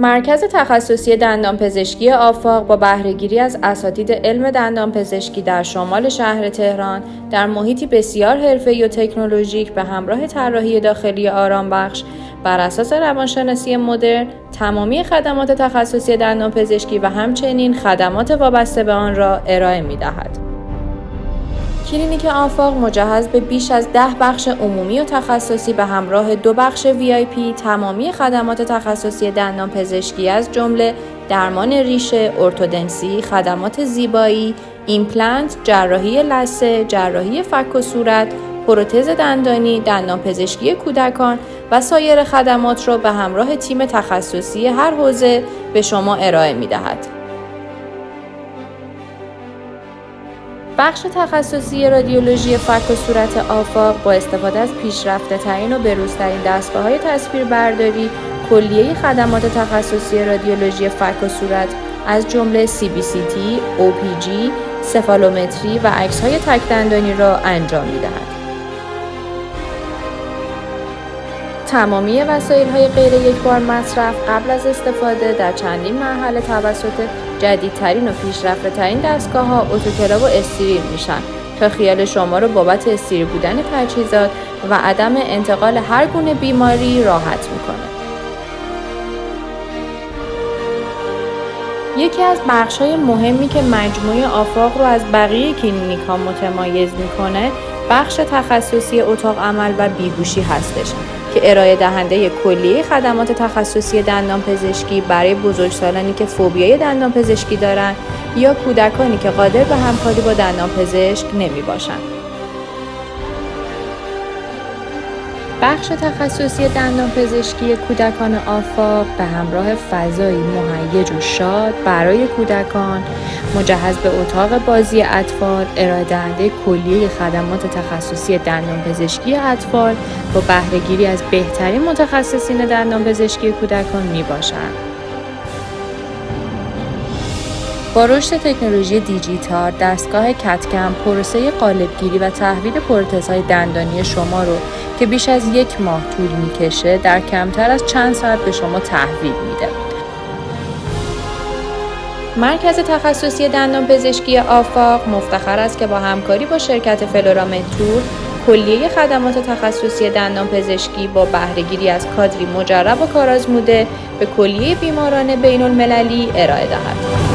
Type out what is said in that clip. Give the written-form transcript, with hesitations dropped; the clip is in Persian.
مرکز تخصصی دندانپزشکی آفاق با بهره‌گیری از اساتید علم دندانپزشکی در شمال شهر تهران در محیطی بسیار حرفه‌ای و تکنولوژیک به همراه طراحی داخلی آرامبخش بر اساس روانشناسی مدرن تمامی خدمات تخصصی دندانپزشکی و همچنین خدمات وابسته به آن را ارائه می‌دهد. کلینیک آفاق مجهز به بیش از 10 بخش عمومی و تخصصی به همراه 2 بخش VIP تمامی خدمات تخصصی دندانپزشکی از جمله درمان ریشه، ارتودنسی، خدمات زیبایی، ایمپلنت، جراحی لثه، جراحی فک و صورت، پروتز دندانی، دندانپزشکی کودکان و سایر خدمات را به همراه تیم تخصصی هر حوزه به شما ارائه می‌دهد. بخش تخصصی رادیولوژی فک و صورت آفاق با استفاده از پیشرفته‌ترین و به‌روزترین دستگاه‌های تصویربرداری، کلیه خدمات تخصصی رادیولوژی فک و صورت از جمله CBCT، OPG، سفالومتری و عکس‌های تک دندانی را انجام می‌دهد. تمامی وسایل‌های غیر یکبار مصرف قبل از استفاده در چندین مرحله توسط جدیدترین و پیشرفته‌ترین دستگاه‌ها اتوکلاو و استریل میشن تا خیال شما رو بابت استریل بودن تجهیزات و عدم انتقال هر گونه بیماری راحت میکنه. یکی از بخش‌های مهمی که مجموعه آفاق رو از بقیه کلینیک‌ها متمایز میکنه بخش تخصصی اتاق عمل و بیهوشی هستش که ارائه دهنده کلیه خدمات تخصصی دندانپزشکی برای بزرگسالانی که فوبیای دندانپزشکی دارند یا کودکانی که قادر به همکاری با دندانپزشک نمی‌باشند. بخش تخصصی دندانپزشکی کودکان آفاق به همراه فضایی مهیج و شاد برای کودکان، مجهز به اتاق بازی اطفال، ارائه دهنده کلیه خدمات تخصصی دندانپزشکی اطفال با بهره‌گیری از بهترین متخصصین دندانپزشکی کودکان میباشند. با رشد تکنولوژی دیجیتال، دستگاه کتکم پروسه قالب‌گیری و تحویل پروتزهای دندانی شما رو که بیش از 1 ماه طول میکشه در کمتر از چند ساعت به شما تحویل میده. مرکز تخصصی دندانپزشکی آفاق مفتخر است که با همکاری با شرکت فلورامتور کلیه خدمات تخصصی دندانپزشکی با بهره‌گیری از کادری مجرب و کارآزموده به کلیه بیماران بین‌المللی ارائه دهد.